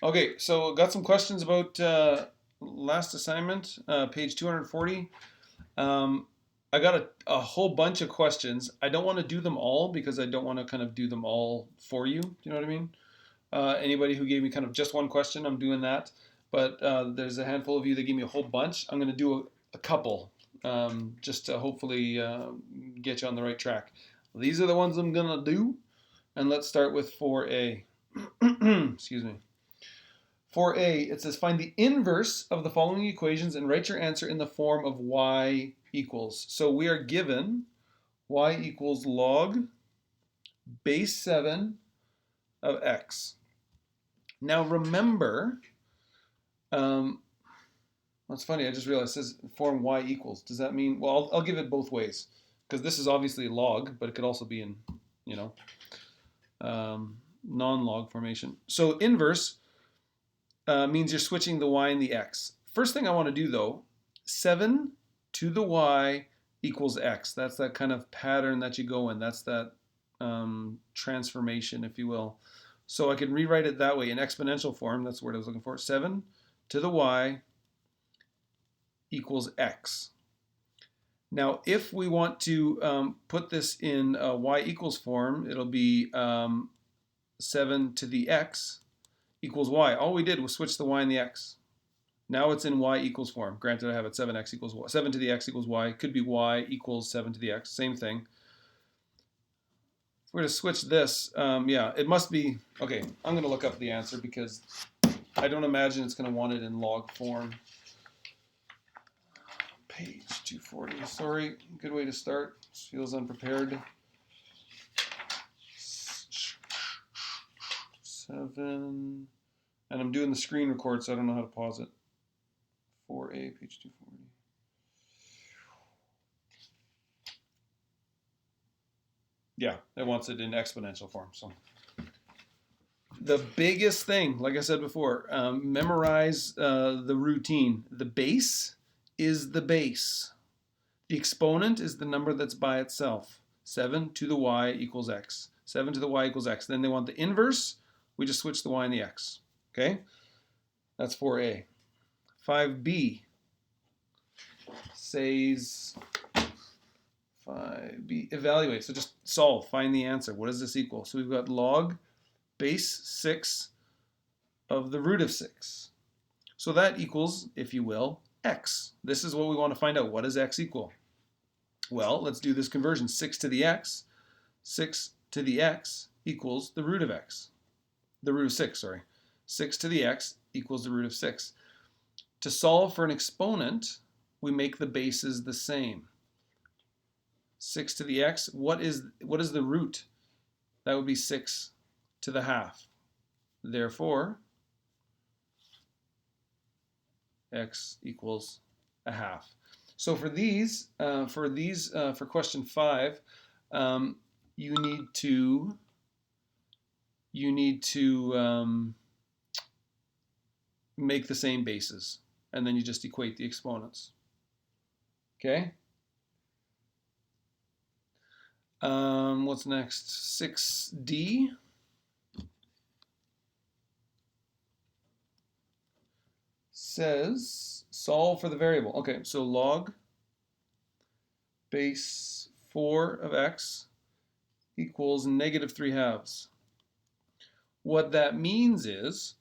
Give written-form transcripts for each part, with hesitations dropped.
Okay, so got some questions about last assignment, page 240. Um, I got a whole bunch of questions. I don't want to do them all because I don't want to kind of do them all for you. Do you know what I mean? Anybody who gave me kind of just one question, I'm doing that. But there's a handful of you that gave me a whole bunch. I'm going to do a couple just to hopefully get you on the right track. These are the ones I'm going to do. And let's start with 4A. Excuse me. 4A, it says find the inverse of the following equations and write your answer in the form of y equals. So we are given y equals log base 7 of x. Now remember, um, that's funny, I just realized it says form y equals. Does that mean, well, I'll give it both ways because this is obviously log, but it could also be in, you know, non-log formation. So inverse means you're switching the y and the x. First thing I want to do though, 7 to the y equals x. That's that kind of pattern that you go in. That's that transformation, if you will. So I can rewrite it that way in exponential form. That's the word I was looking for. 7 to the y equals x. Now, if we want to put this in y equals form, it'll be 7 to the x equals y. All we did was switch the y and the x. Now it's in y equals form. Granted, I have it 7x equals y. 7 to the x equals y. It could be y equals 7 to the x. Same thing. If we're to switch this, yeah, it must be, okay, I'm going to look up the answer because I don't imagine it's going to want it in log form. Page 240, sorry, good way to start. This feels unprepared. 7, and I'm doing the screen record, so I don't know how to pause it. 4A, page 240. Yeah, it wants it in exponential form. So the biggest thing, like I said before, memorize the routine. The base is the base. The exponent is the number that's by itself. 7 to the y equals x. 7 to the y equals x. Then they want the inverse. We just switch the y and the x. Okay? That's 4A. 5B says 5B, evaluate. So just solve, find the answer. What does this equal? So we've got log base 6 of the root of 6. So that equals, if you will, x. This is what we want to find out. What does x equal? Well, let's do this conversion. 6 to the x. 6 to the x equals the root of x. The root of 6, sorry. 6 to the x equals the root of 6. To solve for an exponent, we make the bases the same. 6 to the x, what is the root? That would be 6 to the half. Therefore, x equals a half. So for for question 5, you need to make the same bases, and then you just equate the exponents. Okay. What's next? 6D. Says solve for the variable. Okay, so log base 4 of x equals negative 3 halves. What that means is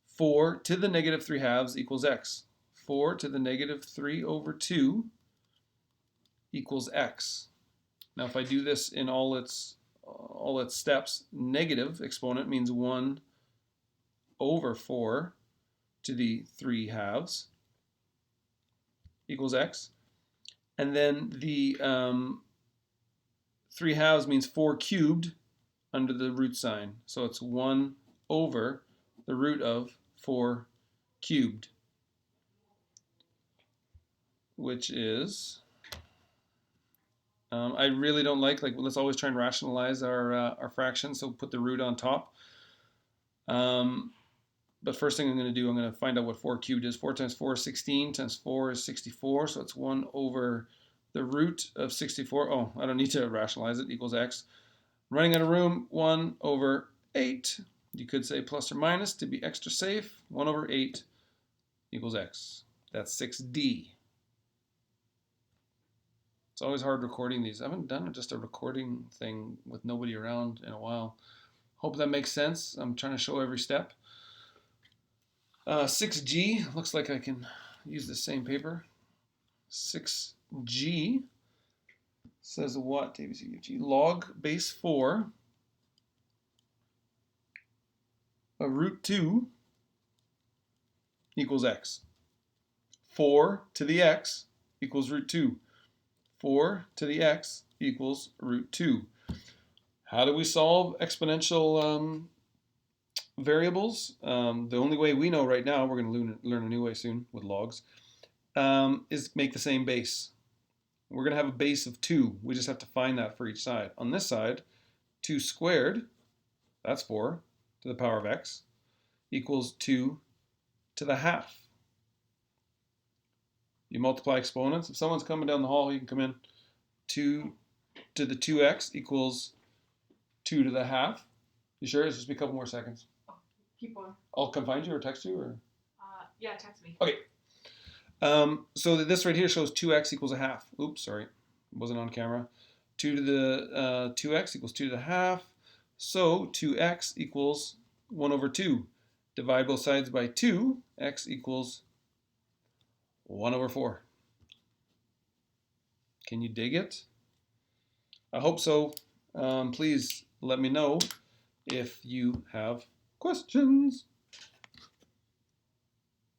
4 to the negative 3 halves equals x. 4 to the negative 3 over 2 equals x. Now if I do this in all its steps, negative exponent means 1 over 4 to the 3 halves equals x. And then the 3 halves means 4 cubed under the root sign. So it's 1 over the root of 4 cubed, which is, I really don't like let's always try and rationalize our fractions, so put the root on top. But first thing I'm going to do, I'm going to find out what 4 cubed is. 4 times 4 is 16, times 4 is 64, so it's 1 over the root of 64. Oh, I don't need to rationalize it, equals x. Running out of room, 1 over 8 You could say plus or minus to be extra safe. 1 over 8 equals x. That's 6D. It's always hard recording these. I haven't done just a recording thing with nobody around in a while. Hope that makes sense. I'm trying to show every step. 6G, looks like I can use the same paper. 6G says what? ABCDFG. Log base 4 of root 2 equals x. 4 to the x equals root 2. 4 to the x equals root 2. How do we solve exponential variables? The only way we know right now, we're going to learn a new way soon with logs, is make the same base. We're going to have a base of 2. We just have to find that for each side. On this side, 2 squared, that's 4 to the power of x, equals 2 to the half. You multiply exponents. If someone's coming down the hall, you can come in. 2 to the 2x equals 2 to the half. You sure? It's just be a couple more seconds. Oh, keep on. I'll come find you or text you? Or? Yeah, text me. Okay. So this right here shows 2x equals a half. Oops, sorry. It wasn't on camera. 2 to the 2x equals 2 to the half. So 2x equals 1 over 2. Divide both sides by 2. X equals 1 over 4. Can you dig it? I hope so. Please let me know if you have questions.